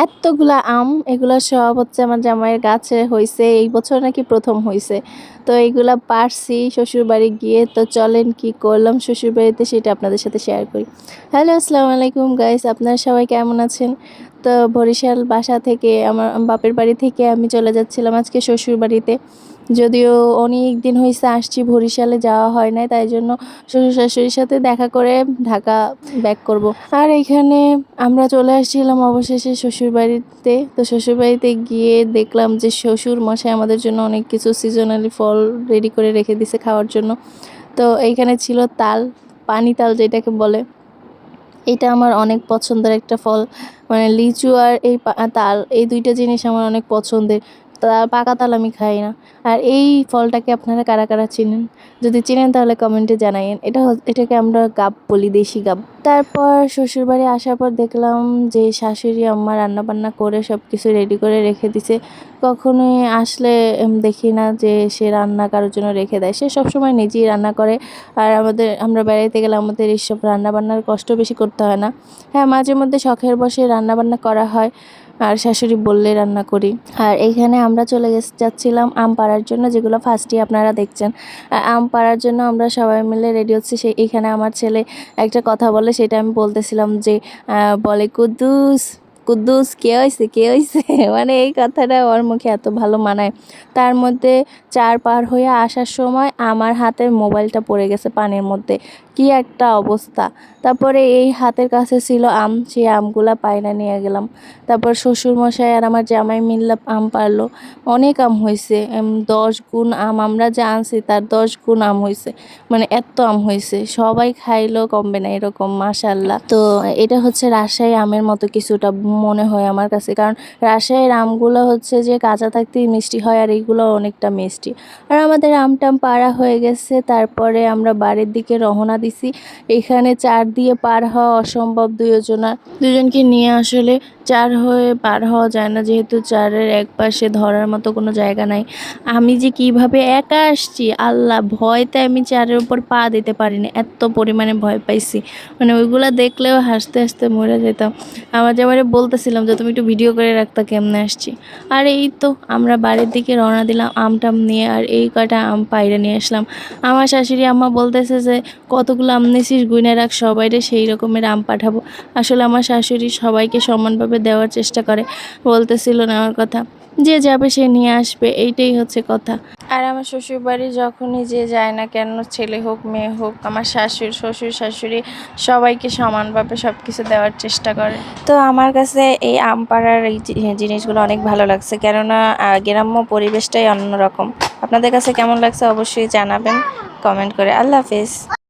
এতগুলা আম, এগুলা সব হচ্ছে আমার জামাইয়ের গাছে হইছে, এই বছর নাকি প্রথম হইছে। তো এইগুলা পারছি শ্বশুর বাড়ি গিয়ে। তো চলেন কি করলাম শ্বশুর বাড়িতে সেটা আপনাদের সাথে শেয়ার করি। হ্যালো, আসসালামু আলাইকুম গাইস, আপনারা সবাই কেমন আছেন? তো বরিশাল বাসা থেকে, আমার বাপের বাড়ি থেকে আমি চলে যাচ্ছিলাম আজকে শ্বশুর বাড়িতে। যদিও অনেক দিন হয়েছে আসছি, বরিশালে যাওয়া হয় নাই, তাই জন্য শ্বশুর শাশুড়ির সাথে দেখা করে ঢাকা ব্যাক করব। আর এখানে আমরা চলে আসছিলাম অবশেষে শ্বশুর বাড়িতে। তো শ্বশুর বাড়িতে গিয়ে দেখলাম যে শ্বশুর মশাই আমাদের জন্য অনেক কিছু সিজনালি ফল রেডি করে রেখে দিছে খাওয়ার জন্য। তো এইখানে ছিল তাল, পানি তাল যেটাকে বলে। এটা আমার অনেক পছন্দের একটা ফল, মানে লিচু আর এই তাল, এই দুইটা জিনিস আমার অনেক পছন্দের। পাকা তাল আমি খাই না। আর এই ফলটাকে আপনারা কারা কারা চিনেন? যদি চিনেন তাহলে কমেন্টে জানাইন। এটাকে আমরা গাব বলি, দেশি গাব। তারপর শ্বশুরবাড়ি আসার পর দেখলাম যে শাশুড়ি আম্মা রান্নাবান্না করে সব কিছু রেডি করে রেখে দিছে। কখনোই আসলে দেখি না যে সে রান্না কারোর জন্য রেখে দেয়, সে সবসময় নিজেই রান্না করে। আর আমরা বেড়াইতে গেলে আমাদের এইসব রান্নাবান্নার কষ্ট বেশি করতে হয় না। হ্যাঁ, মাঝে মধ্যে শখের বসে রান্নাবান্না করা হয়, আর শাশুড়ি বললে রান্না করি। আর এইখানে আমরা চলে যাচ্ছিলাম আম পাড়ার জন্য, যেগুলো ফার্স্টে আপনারা দেখছেন। আম পাড়ার জন্য আমরা সবাই মিলে রেডি হচ্ছি। এইখানে আমার ছেলে একটা কথা বলে, সেটা আমি বলতেছিলাম যে বলে কুদ্দুস কুদ্দুস কে হয়েছে কে হয়েছে মানে এই কথাটা ওর মুখে এত ভালো মানায়। তার মধ্যে চার পার হয়ে আসার সময় আমার হাতে মোবাইলটা পড়ে গেছে পানির মধ্যে, কি একটা অবস্থা। তারপরে এই হাতের কাছে ছিল আম, সেই আমগুলা পায়না নিয়ে গেলাম। তারপর শ্বশুরমশাই আর আমার জামাই মিললে আম পারলো, অনেক আম হয়েছে। 10 গুণ আম আমরা যা আনছি তার 10 গুণ আম হয়েছে, মানে এত আম হয়েছে, সবাই খাইলো কমবে না এরকম, মাশাল্লাহ। তো এটা হচ্ছে রাজশাহী আমের মতো কিছুটা মনে হয় আমার কাছে, কারণ রাজশাহীর আমগুলো হচ্ছে যে কাঁচা থাকতেই মিষ্টি হয়, আর এইগুলো অনেকটা মিষ্টি। আর আমাদের আমটাম পাড়া হয়ে গেছে, তারপরে আমরা বাড়ির দিকে রওনা দিছি। এখানে চার দিয়ে পার হওয়া অসম্ভব, দুজনকে নিয়ে আসলে চার হয়ে পার হওয়া যায় না, যেহেতু চারের এক পাশে ধরার মতো কোনো জায়গা নাই। আমি যে কিভাবে একা আসছি, আল্লাহ, ভয়তে আমি চারের উপর পা দিতে পারিনি, এত পরিমাণে ভয় পাইছি, মানে ওইগুলা দেখলেও হাসতে হাসতে মরে যেতাম। আমার জামাইরে বলতেছিলাম যে তুমি একটু ভিডিও করে রাখতা কেমনে আসছি। আর এই তো আমরা বাড়ির দিকে রওনা দিলাম আমটাম নিয়ে, আর এই কটা আম পাইরে নিয়ে আসলাম। আমার শাশুড়ি আম্মা বলতেছে যে কতগুলো আম নিয়েছিস গুইনে রাখ, সবাইরে সেই রকমের আম পাঠাবো। আসলে আমার শাশুড়ি সবাইকে সমানভাবে দেওয়ার চেষ্টা করে, বলতেছিল নেওয়ার কথা, যে যাবে সে নিয়ে আসবে, এইটাই হচ্ছে কথা। আর আমার শ্বশুরবাড়ি যখনই যে যায় না কেন, ছেলে হোক মেয়ে হোক, আমার শ্বশুর শাশুড়ি সবাইকে সমানভাবে সব কিছু দেওয়ার চেষ্টা করে। তো আমার কাছে এই আম পাড়ার এই জিনিসগুলো অনেক ভালো লাগছে, কেননা গ্রাম্য পরিবেশটাই অন্যরকম। আপনাদের কাছে কেমন লাগছে অবশ্যই জানাবেন কমেন্ট করে। আল্লাহ হাফেজ।